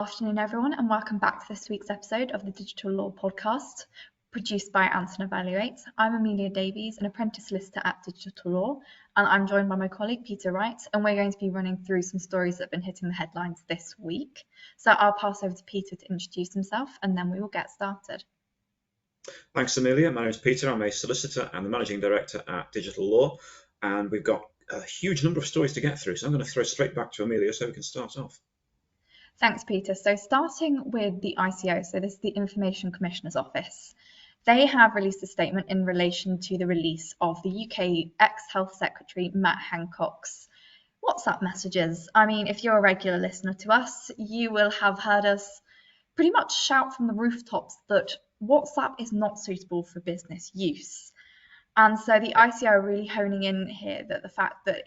Afternoon, everyone, and welcome back to this week's episode of the Digital Law Podcast, produced by Anson Evaluate. I'm Amelia Davies, an apprentice solicitor at Digital Law, and I'm joined by my colleague Peter Wright, and we're going to be running through some stories that have been hitting the headlines this week. So I'll pass over to Peter to introduce himself, and then we will get started. Thanks, Amelia. My name is Peter. I'm a solicitor and the managing director at Digital Law, and we've got a huge number of stories to get through, so I'm going to throw straight back to Amelia so we can start off. Thanks, Peter. So starting with the ICO, so this is the Information Commissioner's Office. They have released a statement in relation to the release of the UK ex-Health Secretary Matt Hancock's WhatsApp messages. I mean, if you're a regular listener to us, you will have heard us pretty much shout from the rooftops that WhatsApp is not suitable for business use. And so the ICO are really honing in here that the fact that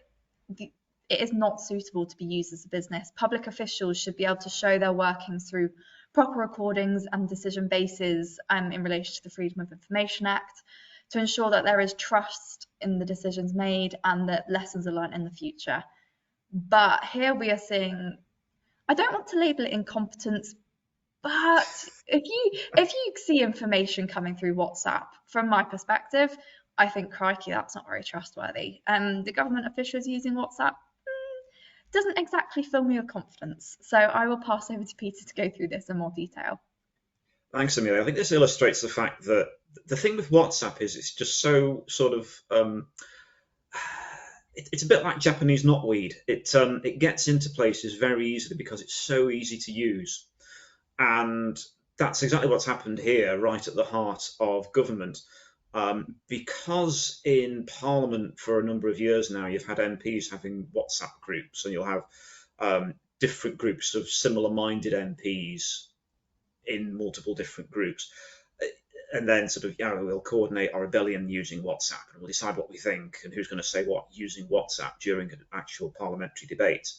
it is not suitable to be used as a business. Public officials should be able to show their workings through proper recordings and decision bases in relation to the Freedom of Information Act to ensure that there is trust in the decisions made and that lessons are learned in the future. But here we are seeing, I don't want to label it incompetence, but if you see information coming through WhatsApp, from my perspective, I think, crikey, that's not very trustworthy. The government officials using WhatsApp doesn't exactly fill me with confidence. So I will pass over to Peter to go through this in more detail. Thanks, Amelia. I think this illustrates the fact that the thing with WhatsApp is it's just so sort of, it's a bit like Japanese knotweed. It gets into places very easily because it's so easy to use. And that's exactly what's happened here, right at the heart of government. Because in Parliament for a number of years now, you've had MPs having WhatsApp groups, and you'll have different groups of similar-minded MPs in multiple different groups. And then sort of, we'll coordinate our rebellion using WhatsApp, and we'll decide what we think and who's going to say what using WhatsApp during an actual parliamentary debate.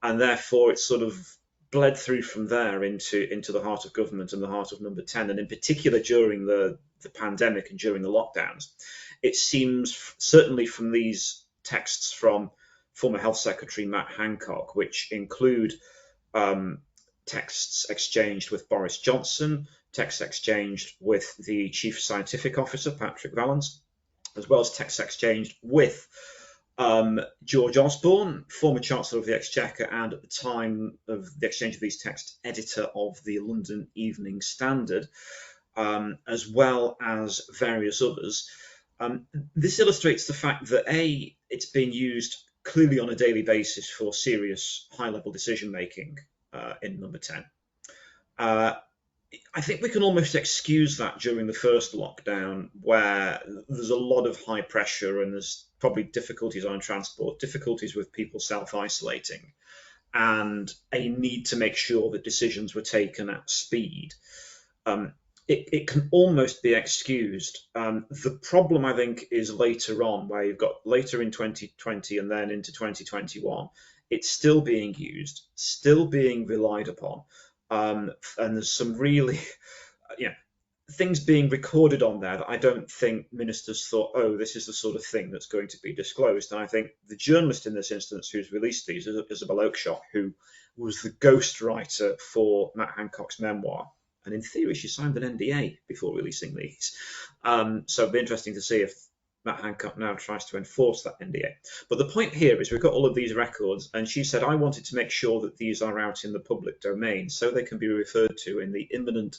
And therefore, it's sort of bled through from there into the heart of government and the heart of Number 10, and in particular during the pandemic and during the lockdowns. It seems, certainly from these texts from former Health Secretary Matt Hancock, which include texts exchanged with Boris Johnson, texts exchanged with the Chief Scientific Officer, Patrick Vallance, as well as texts exchanged with George Osborne, former Chancellor of the Exchequer, and at the time of the exchange of these texts, editor of the London Evening Standard, as well as various others. This illustrates the fact that A, it's being used clearly on a daily basis for serious high-level decision-making in Number 10. I think we can almost excuse that during the first lockdown, where there's a lot of high pressure and there's probably difficulties on transport, difficulties with people self-isolating, and a need to make sure that decisions were taken at speed. It can almost be excused. The problem, I think, is later on, where you've got later in 2020 and then into 2021, it's still being used, still being relied upon. And there's some really, things being recorded on there that I don't think ministers thought, oh, this is the sort of thing that's going to be disclosed. And I think the journalist in this instance who's released these is Isabel Oakeshott, who was the ghostwriter for Matt Hancock's memoir. And in theory, she signed an NDA before releasing these. So it'll be interesting to see if Matt Hancock now tries to enforce that NDA. But the point here is we've got all of these records, and she said, I wanted to make sure that these are out in the public domain so they can be referred to in the imminent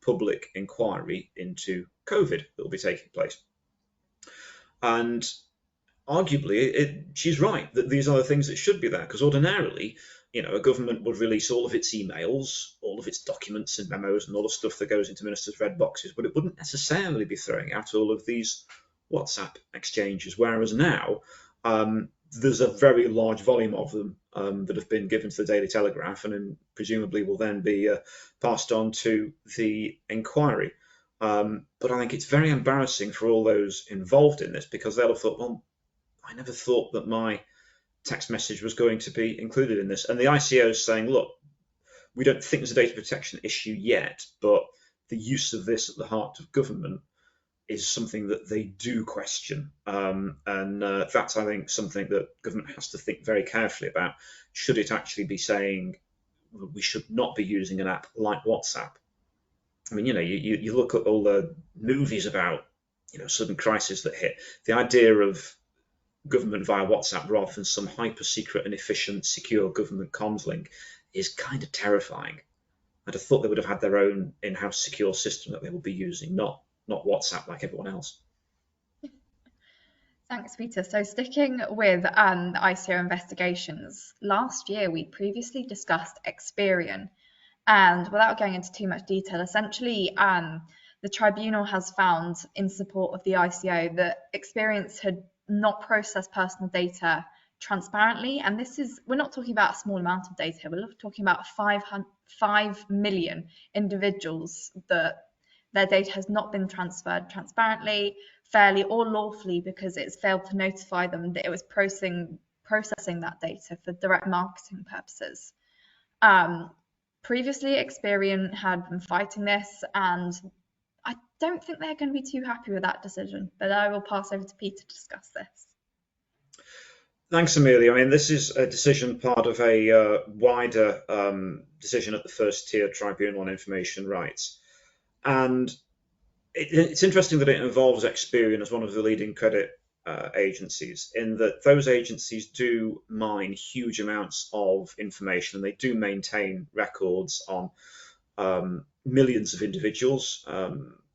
public inquiry into COVID that will be taking place. And arguably, she's right that these are the things that should be there, because ordinarily, a government would release all of its emails, all of its documents and memos and all the stuff that goes into ministers' red boxes, but it wouldn't necessarily be throwing out all of these WhatsApp exchanges, whereas now there's a very large volume of them that have been given to the Daily Telegraph and presumably will then be passed on to the inquiry. But I think it's very embarrassing for all those involved in this, because they'll have thought, well, I never thought that my text message was going to be included in this. And the ICO is saying, look, we don't think there's a data protection issue yet, but the use of this at the heart of government is something that they do question. And that's, I think, something that government has to think very carefully about. Should it actually be saying, we should not be using an app like WhatsApp. I mean, you look at all the movies about, sudden crisis that hit. The idea of government via WhatsApp rather than some hyper secret and efficient, secure government comms link is kind of terrifying. I'd have thought they would have had their own in-house secure system that they would be using, not WhatsApp like everyone else. Thanks, Peter. So sticking with the ICO investigations, last year we previously discussed Experian, and without going into too much detail, essentially the tribunal has found in support of the ICO that Experian had not processed personal data transparently, and we're not talking about a small amount of data, we're talking about 5 million individuals that their data has not been transferred transparently, fairly, or lawfully because it's failed to notify them that it was processing that data for direct marketing purposes. Previously, Experian had been fighting this, and I don't think they're going to be too happy with that decision, but I will pass over to Pete to discuss this. Thanks, Amelia. I mean, this is a decision part of a wider decision at the first tier tribunal on information rights. And it's interesting that it involves Experian as one of the leading credit agencies, in that those agencies do mine huge amounts of information, and they do maintain records on millions of individuals,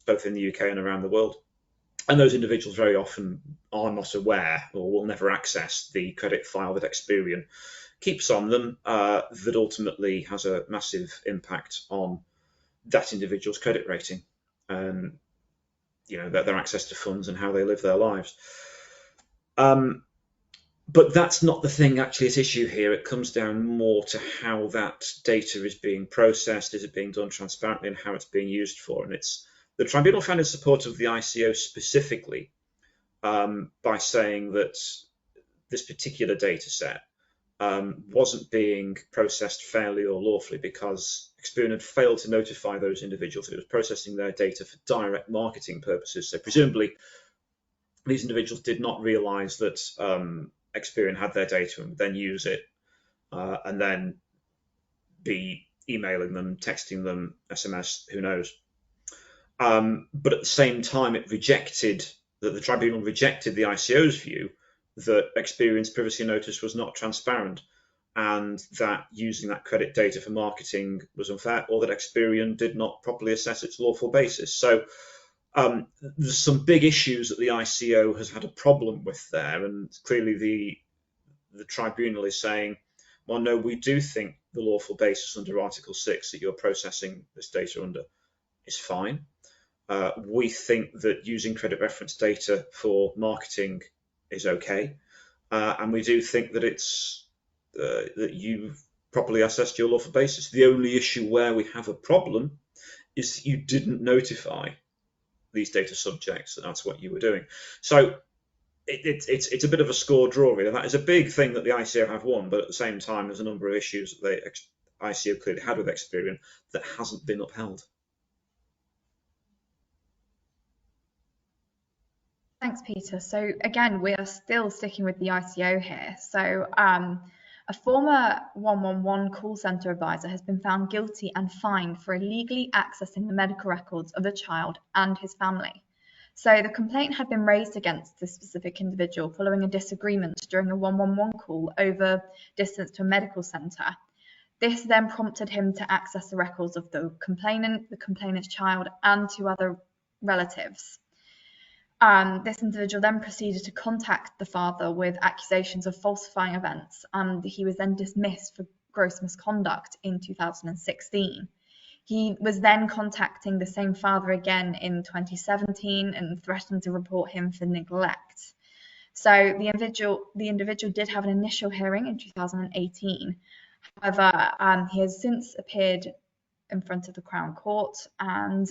both in the UK and around the world. And those individuals very often are not aware or will never access the credit file that Experian keeps on them, that ultimately has a massive impact on that individual's credit rating, and their access to funds and how they live their lives. But that's not the thing actually at issue here. It comes down more to how that data is being processed, is it being done transparently, and how it's being used for. And the tribunal found in support of the ICO specifically by saying that this particular data set wasn't being processed fairly or lawfully because Experian had failed to notify those individuals that it was processing their data for direct marketing purposes. So presumably these individuals did not realize that Experian had their data and would then use it and then be emailing them, texting them, SMS, who knows. But at the same time, the tribunal rejected the ICO's view that Experian's privacy notice was not transparent, and that using that credit data for marketing was unfair, or that Experian did not properly assess its lawful basis. So there's some big issues that the ICO has had a problem with there, and clearly the tribunal is saying, well, no, we do think the lawful basis under Article 6 that you're processing this data under is fine. We think that using credit reference data for marketing is okay, and we do think that that you've properly assessed your lawful basis. The only issue where we have a problem is that you didn't notify these data subjects that that's what you were doing. So it's a bit of a score draw, really. That is a big thing that the ICO have won, but at the same time, there's a number of issues that the ICO clearly had with Experian that hasn't been upheld. Thanks, Peter. So again, we are still sticking with the ICO here. So a former 111 call centre advisor has been found guilty and fined for illegally accessing the medical records of a child and his family. So the complaint had been raised against this specific individual following a disagreement during a 111 call over distance to a medical centre. This then prompted him to access the records of the complainant's child, and two other relatives. This individual then proceeded to contact the father with accusations of falsifying events, and he was then dismissed for gross misconduct in 2016. He was then contacting the same father again in 2017 and threatened to report him for neglect. So the individual did have an initial hearing in 2018. However, he has since appeared in front of the Crown Court, and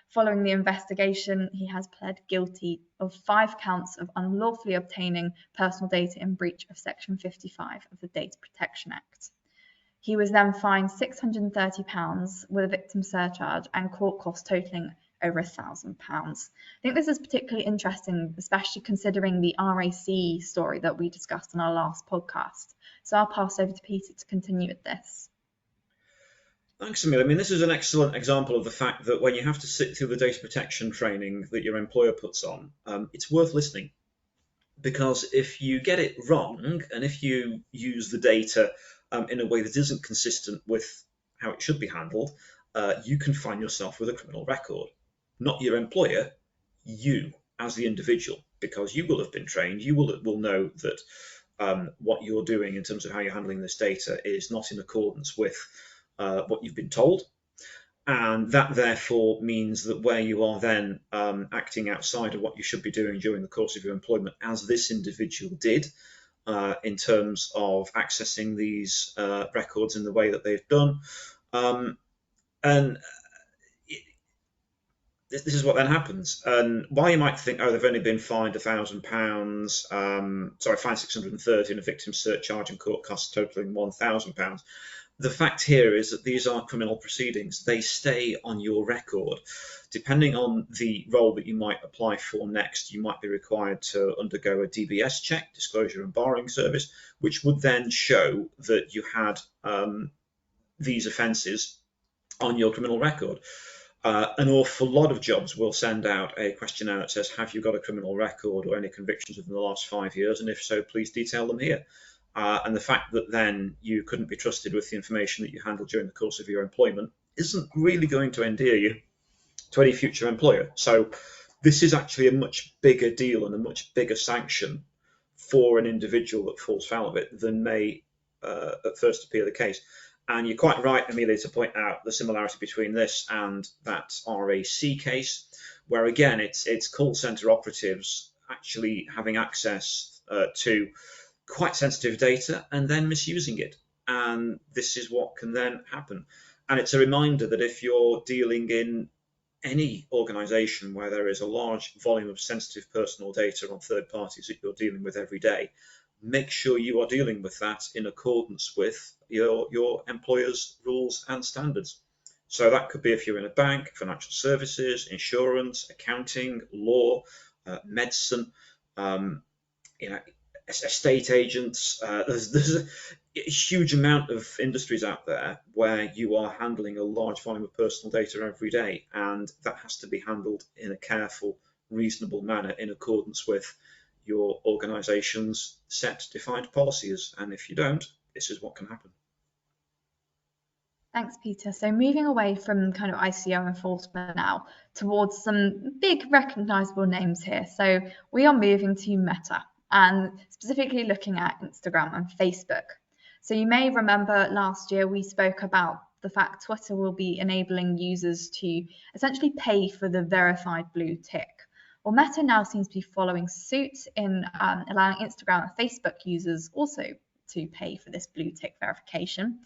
following the investigation, he has pled guilty of 5 counts of unlawfully obtaining personal data in breach of Section 55 of the Data Protection Act. He was then fined £630 with a victim surcharge and court costs totalling over £1,000. I think this is particularly interesting, especially considering the RAC story that we discussed in our last podcast. So I'll pass over to Peter to continue with this. Thanks, Amelia. I mean, this is an excellent example of the fact that when you have to sit through the data protection training that your employer puts on, it's worth listening. Because if you get it wrong, and if you use the data in a way that isn't consistent with how it should be handled, you can find yourself with a criminal record. Not your employer, you as the individual, because you will have been trained, you will know that what you're doing in terms of how you're handling this data is not in accordance with what you've been told. And that therefore means that where you are then acting outside of what you should be doing during the course of your employment, as this individual did, in terms of accessing these records in the way that they've done. And this is what then happens. And while you might think, oh, they've only been fined £1,000, fined 630 and a victim surcharge and court costs totaling £1,000. The fact here is that these are criminal proceedings. They stay on your record. Depending on the role that you might apply for next, you might be required to undergo a DBS check, disclosure and barring service, which would then show that you had these offences on your criminal record. An awful lot of jobs will send out a questionnaire that says, have you got a criminal record or any convictions within the last 5 years? And if so, please detail them here. And the fact that then you couldn't be trusted with the information that you handled during the course of your employment isn't really going to endear you to any future employer. So this is actually a much bigger deal and a much bigger sanction for an individual that falls foul of it than may at first appear the case. And you're quite right, Amelia, to point out the similarity between this and that RAC case, where again, it's call centre operatives actually having access to quite sensitive data and then misusing it. And this is what can then happen. And it's a reminder that if you're dealing in any organisation where there is a large volume of sensitive personal data on third parties that you're dealing with every day, make sure you are dealing with that in accordance with your employer's rules and standards. So that could be if you're in a bank, financial services, insurance, accounting, law, medicine, estate agents. There's a huge amount of industries out there where you are handling a large volume of personal data every day, and that has to be handled in a careful, reasonable manner in accordance with your organisation's set defined policies. And if you don't, this is what can happen. Thanks, Peter. So moving away from kind of ICO enforcement now towards some big recognisable names here. So we are moving to Meta and specifically looking at Instagram and Facebook. So you may remember last year we spoke about the fact Twitter will be enabling users to essentially pay for the verified blue tick. Well, Meta now seems to be following suit in allowing Instagram and Facebook users also to pay for this blue tick verification.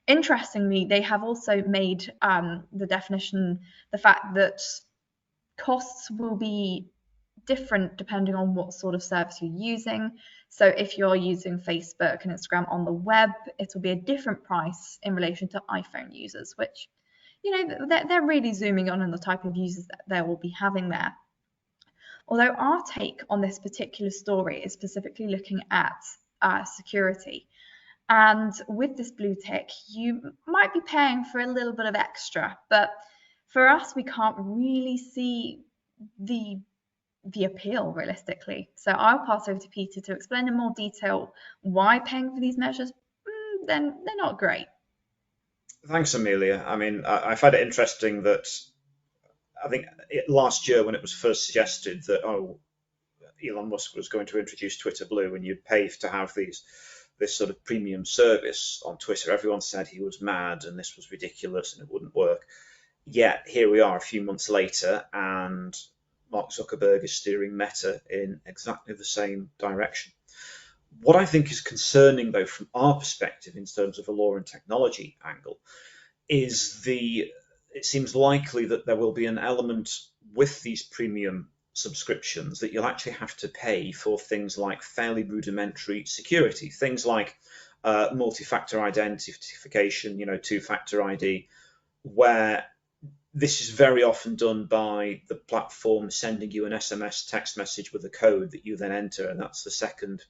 Interestingly, they have also made the definition the fact that costs will be different depending on what sort of service you're using. So if you're using Facebook and Instagram on the web, it will be a different price in relation to iPhone users, which, they're really zooming on the type of users that they will be having there. Although our take on this particular story is specifically looking at security. And with this blue tick, you might be paying for a little bit of extra, but for us, we can't really see the appeal realistically. So I'll pass over to Peter to explain in more detail why paying for these measures, then they're not great. Thanks, Amelia. I mean, I find it interesting that I think last year when it was first suggested that, Elon Musk was going to introduce Twitter Blue and you'd pay to have this sort of premium service on Twitter, everyone said he was mad and this was ridiculous and it wouldn't work. Yet here we are a few months later and Mark Zuckerberg is steering Meta in exactly the same direction. What I think is concerning, though, from our perspective in terms of a law and technology angle, is it seems likely that there will be an element with these premium subscriptions that you'll actually have to pay for things like fairly rudimentary security, things like multi-factor identification, two-factor ID, where this is very often done by the platform sending you an SMS text message with a code that you then enter, and that's the second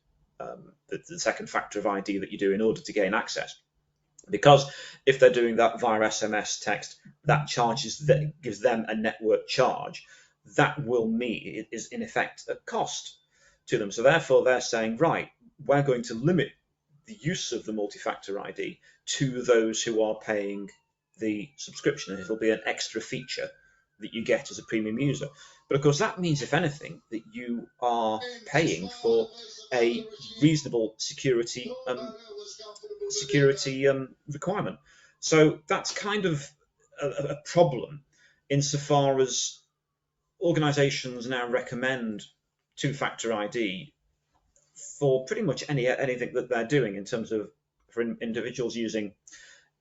factor of ID that you do in order to gain access. Because if they're doing that via SMS text, that gives them a network charge. That will mean it is in effect a cost to them. So therefore, they're saying, right, we're going to limit the use of the multi-factor ID to those who are paying the subscription, and it'll be an extra feature that you get as a premium user. But of course, that means, if anything, that you are paying for a reasonable security requirement. So that's kind of a problem insofar as organizations now recommend two-factor ID for pretty much anything that they're doing in terms of for individuals using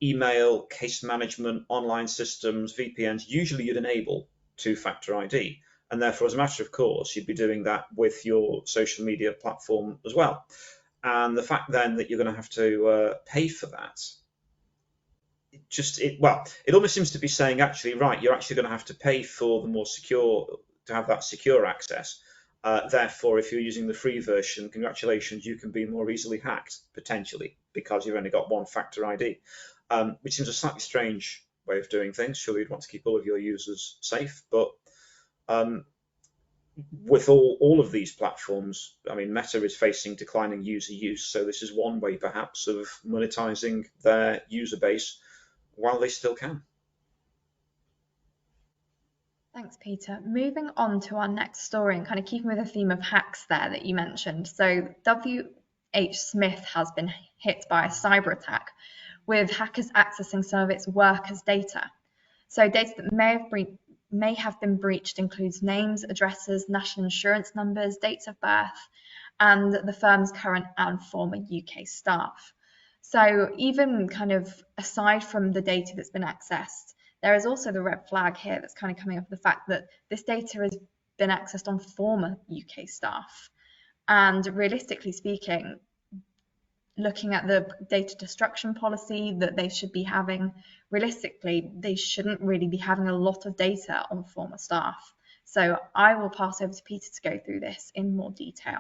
email, case management, online systems, VPNs. Usually you'd enable two-factor ID, and therefore, as a matter of course, you'd be doing that with your social media platform as well. And the fact then that you're going to have to pay for that, it almost seems to be saying, actually, right, you're actually going to have to pay for the more secure, to have that secure access. Therefore, if you're using the free version, congratulations, you can be more easily hacked, potentially, because you've only got one-factor ID, which seems a slightly strange way of doing things. Surely you'd want to keep all of your users safe, but with all of these platforms, I mean, Meta is facing declining user use, so this is one way, perhaps, of monetizing their user base while they still can. Thanks, Peter. Moving on to our next story and kind of keeping with the theme of hacks there that you mentioned. So W.H. Smith has been hit by a cyber attack with hackers accessing some of its workers' data. So data that may have been breached includes names, addresses, national insurance numbers, dates of birth, and the firm's current and former UK staff. So even kind of aside from the data that's been accessed, there is also the red flag here that's kind of coming up with the fact that this data has been accessed on former UK staff. And realistically speaking, looking at the data destruction policy that they should be having, realistically, they shouldn't really be having a lot of data on former staff. So I will pass over to Peter to go through this in more detail.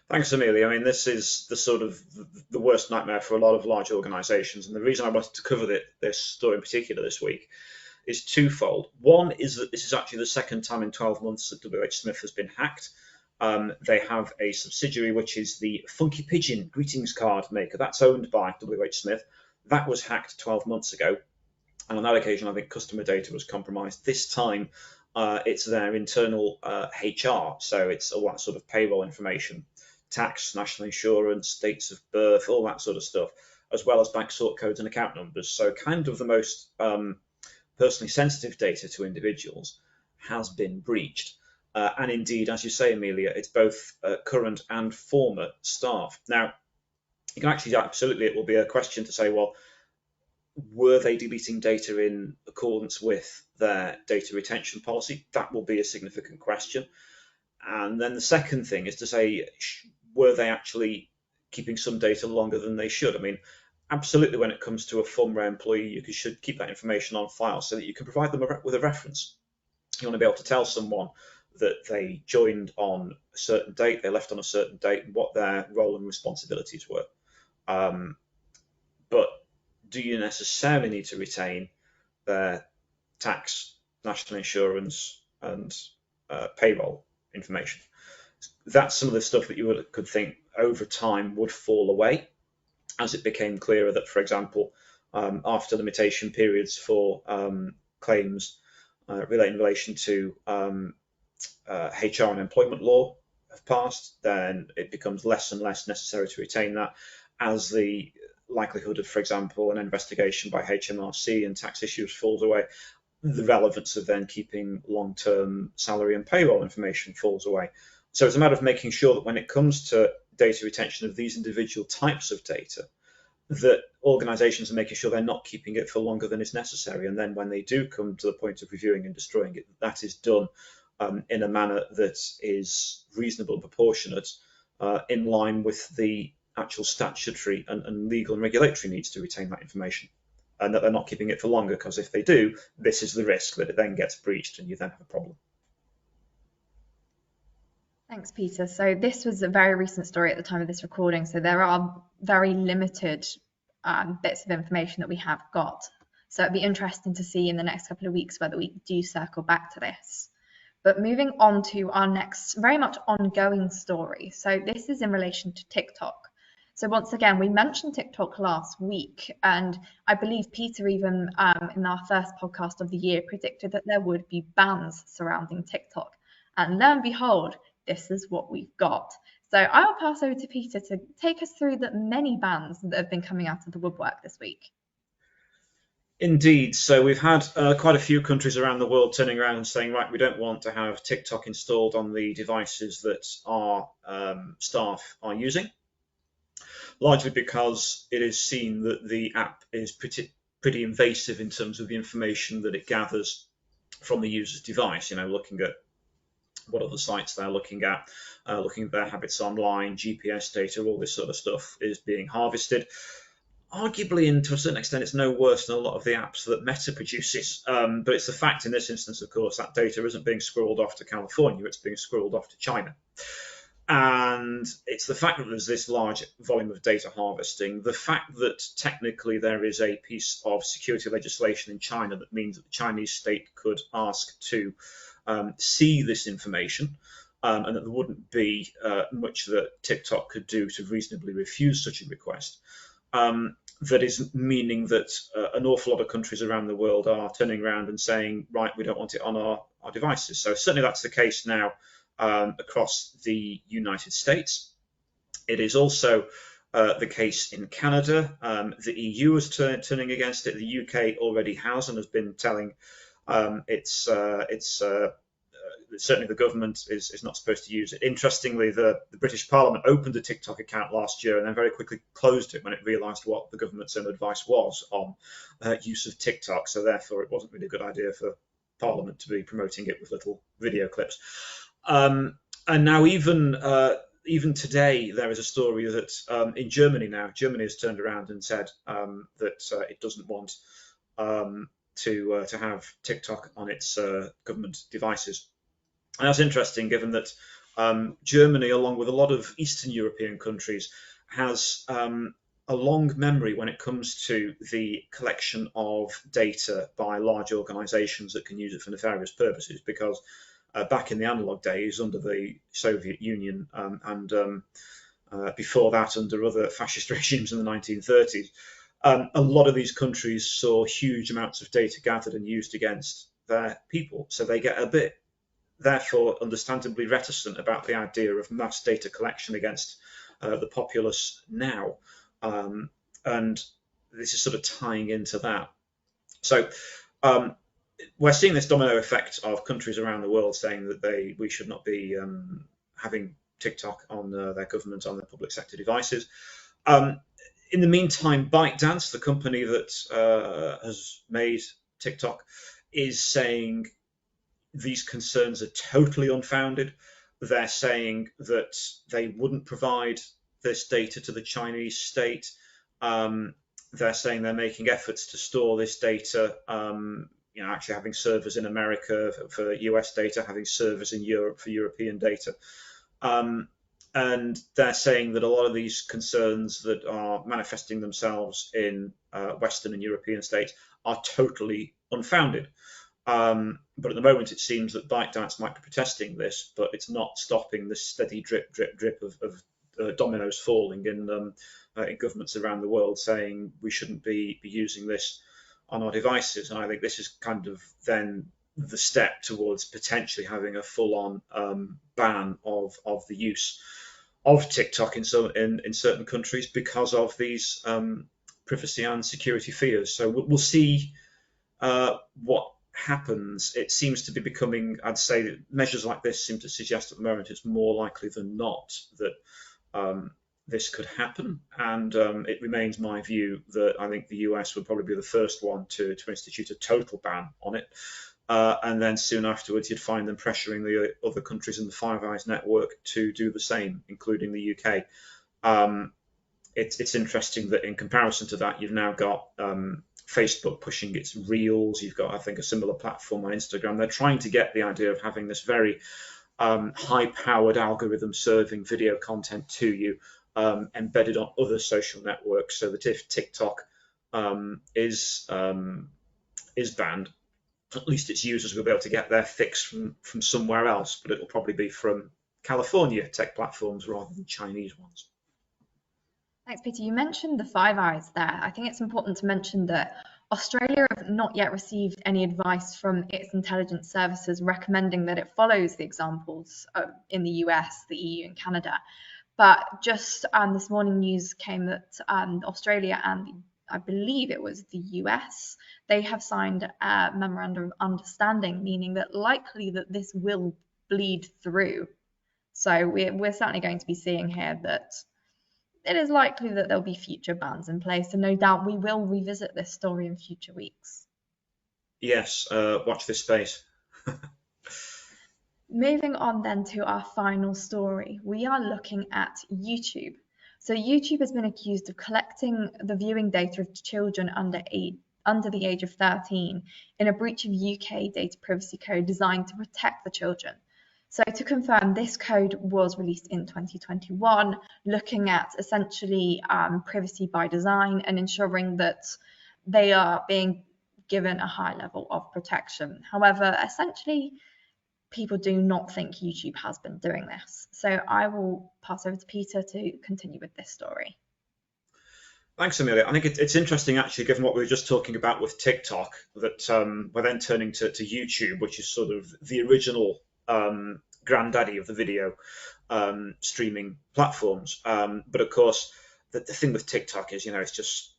Thanks, Amelia. I mean, this is the worst nightmare for a lot of large organizations. And the reason I wanted to cover this story in particular this week is twofold. One is that this is actually the second time in 12 months that W.H. Smith has been hacked. They have a subsidiary, which is the Funky Pigeon greetings card maker. That's owned by W.H. Smith. That was hacked 12 months ago. And on that occasion, I think customer data was compromised. This time, it's their internal HR. So it's all that sort of payroll information, tax, national insurance, dates of birth, all that sort of stuff, as well as bank sort codes and account numbers. So kind of the most personally sensitive data to individuals has been breached. And indeed, as you say, Amelia, it's both current and former staff. Now, you can actually, absolutely, it will be a question to say, well, were they deleting data in accordance with their data retention policy? That will be a significant question. And then the second thing is to say, were they actually keeping some data longer than they should? I mean, absolutely, when it comes to a former employee, you should keep that information on file so that you can provide them with a reference. You want to be able to tell someone that they joined on a certain date, they left on a certain date, and what their role and responsibilities were. But do you necessarily need to retain their tax, national insurance, and payroll information? That's some of the stuff that you could think over time would fall away as it became clearer that, for example, after limitation periods for claims in relation to HR and employment law have passed, then it becomes less and less necessary to retain that, as the likelihood of, for example, an investigation by HMRC and tax issues falls away. The relevance of then keeping long-term salary and payroll information falls away. So it's a matter of making sure that when it comes to data retention of these individual types of data, that organizations are making sure they're not keeping it for longer than is necessary. And then when they do come to the point of reviewing and destroying it, that is done in a manner that is reasonable and proportionate, in line with the actual statutory and legal and regulatory needs to retain that information, and that they're not keeping it for longer, because if they do, this is the risk that it then gets breached and you then have a problem. Thanks, Peter. So this was a very recent story at the time of this recording, so there are very limited bits of information that we have got. So it'd be interesting to see in the next couple of weeks whether we do circle back to this. But moving on to our next very much ongoing story. So this is in relation to TikTok. So once again, we mentioned TikTok last week, and I believe Peter even in our first podcast of the year predicted that there would be bans surrounding TikTok. And lo and behold, this is what we've got. So I'll pass over to Peter to take us through the many bans that have been coming out of the woodwork this week. Indeed. So we've had quite a few countries around the world turning around and saying, right, we don't want to have TikTok installed on the devices that our staff are using, largely because it is seen that the app is pretty invasive in terms of the information that it gathers from the user's device, looking at what other sites they're looking at their habits online, GPS data, all this sort of stuff is being harvested. Arguably, and to a certain extent, it's no worse than a lot of the apps that Meta produces. But it's the fact in this instance, of course, that data isn't being squirreled off to California, it's being squirreled off to China. And it's the fact that there's this large volume of data harvesting, the fact that technically there is a piece of security legislation in China that means that the Chinese state could ask to see this information, and that there wouldn't be much that TikTok could do to reasonably refuse such a request. That is meaning that an awful lot of countries around the world are turning around and saying, right, we don't want it on our devices. So certainly that's the case now across the United States. It is also the case in Canada. The EU is turning against it. The UK already has and has been telling certainly the government is not supposed to use it. Interestingly, the British Parliament opened a TikTok account last year and then very quickly closed it when it realised what the government's own advice was on use of TikTok. So therefore, it wasn't really a good idea for Parliament to be promoting it with little video clips. And now even today, there is a story that in Germany now, Germany has turned around and said that it doesn't want to have TikTok on its government devices. And that's interesting, given that Germany, along with a lot of Eastern European countries, has a long memory when it comes to the collection of data by large organizations that can use it for nefarious purposes, because back in the analog days under the Soviet Union and before that under other fascist regimes in the 1930s, a lot of these countries saw huge amounts of data gathered and used against their people. So they get a bit, therefore, understandably reticent about the idea of mass data collection against the populace now. And this is sort of tying into that. So we're seeing this domino effect of countries around the world saying that we should not be having TikTok on their government, on their public sector devices. In the meantime, ByteDance, the company that has made TikTok, is saying these concerns are totally unfounded. They're saying that they wouldn't provide this data to the Chinese state. They're saying they're making efforts to store this data, actually having servers in America for US data, having servers in Europe for European data. And they're saying that a lot of these concerns that are manifesting themselves in Western and European states are totally unfounded. But at the moment, it seems that ByteDance might be protesting this, but it's not stopping the steady drip, drip, drip of dominoes falling in governments around the world saying we shouldn't be using this on our devices. And I think this is kind of then the step towards potentially having a full-on ban of the use of TikTok in certain countries because of these privacy and security fears. So we'll see what happens. It seems to be becoming, I'd say that measures like this seem to suggest at the moment it's more likely than not that this could happen. And it remains my view that I think the US would probably be the first one to institute a total ban on it. And then soon afterwards, you'd find them pressuring the other countries in the Five Eyes network to do the same, including the UK. It's interesting that in comparison to that, you've now got Facebook pushing its Reels. You've got, I think, a similar platform on Instagram. They're trying to get the idea of having this very high-powered algorithm serving video content to you embedded on other social networks, so that if TikTok is banned, at least its users will be able to get their fix from somewhere else, but it'll probably be from California tech platforms rather than Chinese ones. Thanks, Peter. You mentioned the Five Eyes there. I think it's important to mention that Australia have not yet received any advice from its intelligence services recommending that it follows the examples in the US, the EU, and Canada. But just this morning, news came that Australia and I believe it was the US, they have signed a memorandum of understanding, meaning that likely that this will bleed through. So we're certainly going to be seeing here that it is likely that there'll be future bans in place, and no doubt we will revisit this story in future weeks. Yes, watch this space. Moving on then to our final story, we are looking at YouTube. So YouTube has been accused of collecting the viewing data of children under the age of 13 in a breach of UK data privacy code designed to protect the children. So to confirm, this code was released in 2021, looking at essentially privacy by design and ensuring that they are being given a high level of protection. However, essentially, people do not think YouTube has been doing this. So I will pass over to Peter to continue with this story. Thanks, Amelia. I think it's interesting, actually, given what we were just talking about with TikTok, that we're then turning to YouTube, which is sort of the original granddaddy of the video streaming platforms. But of course, the thing with TikTok is, it's just,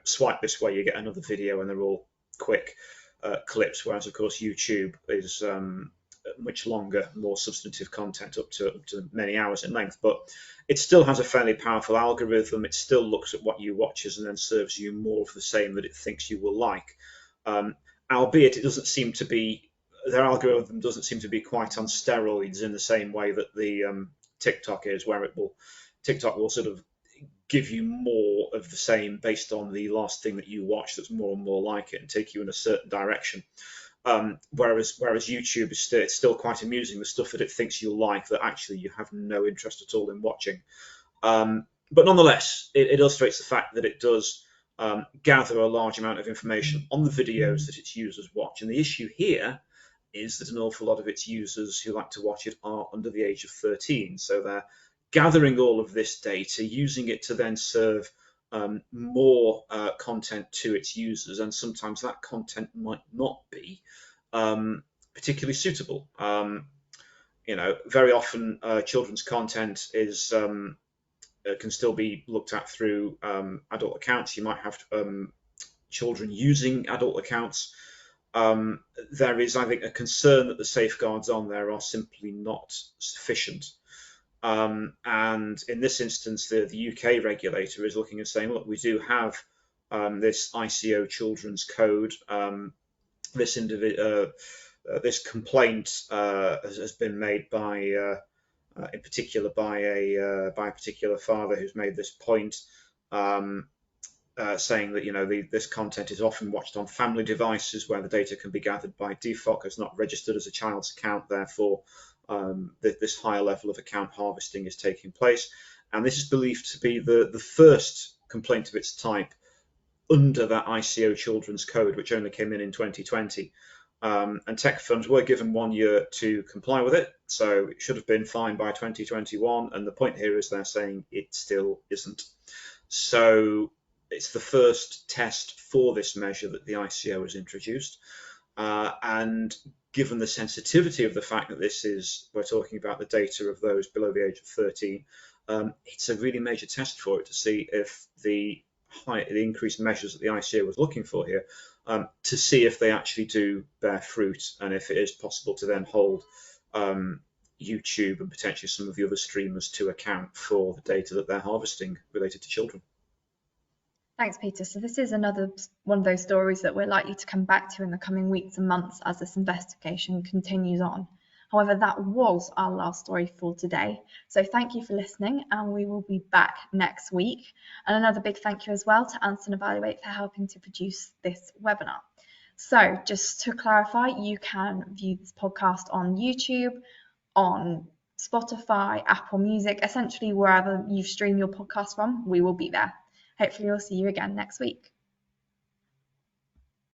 swipe this way, you get another video, and they're all quick clips. Whereas, of course, YouTube is much longer, more substantive content, up to many hours in length. But it still has a fairly powerful algorithm. It still looks at what you watch and then serves you more of the same that it thinks you will like. Albeit it doesn't seem to be, their algorithm doesn't seem to be quite on steroids in the same way that the TikTok is, where TikTok will sort of give you more of the same based on the last thing that you watch that's more and more like it and take you in a certain direction. Whereas YouTube is still quite amusing, the stuff that it thinks you'll like that actually you have no interest at all in watching. But nonetheless, it illustrates the fact that it does gather a large amount of information on the videos that its users watch. And the issue here is that an awful lot of its users who like to watch it are under the age of 13. So they're gathering all of this data, using it to then serve more content to its users, and sometimes that content might not be particularly suitable. Very often children's content is can still be looked at through adult accounts. You might have children using adult accounts. There is, I think, a concern that the safeguards on there are simply not sufficient. And in this instance, the UK regulator is looking and saying, look, we do have this ICO children's code. This complaint has been made by, in particular, by a particular father who's made this point, saying that this content is often watched on family devices where the data can be gathered by default. It's not registered as a child's account, therefore. This higher level of account harvesting is taking place, and this is believed to be the first complaint of its type under that ICO children's code, which only came in 2020. And tech firms were given 1 year to comply with it, so it should have been fine by 2021. And the point here is they're saying it still isn't. So it's the first test for this measure that the ICO has introduced, and given the sensitivity of the fact that we're talking about the data of those below the age of 13, it's a really major test for it to see if the increased measures that the ICO was looking for here, to see if they actually do bear fruit, and if it is possible to then hold YouTube and potentially some of the other streamers to account for the data that they're harvesting related to children. Thanks, Peter. So this is another one of those stories that we're likely to come back to in the coming weeks and months as this investigation continues on. However, that was our last story for today. So thank you for listening, and we will be back next week. And another big thank you as well to Anson Evaluate for helping to produce this webinar. So just to clarify, you can view this podcast on YouTube, on Spotify, Apple Music, essentially wherever you stream your podcast from, we will be there. Hopefully we'll see you again next week.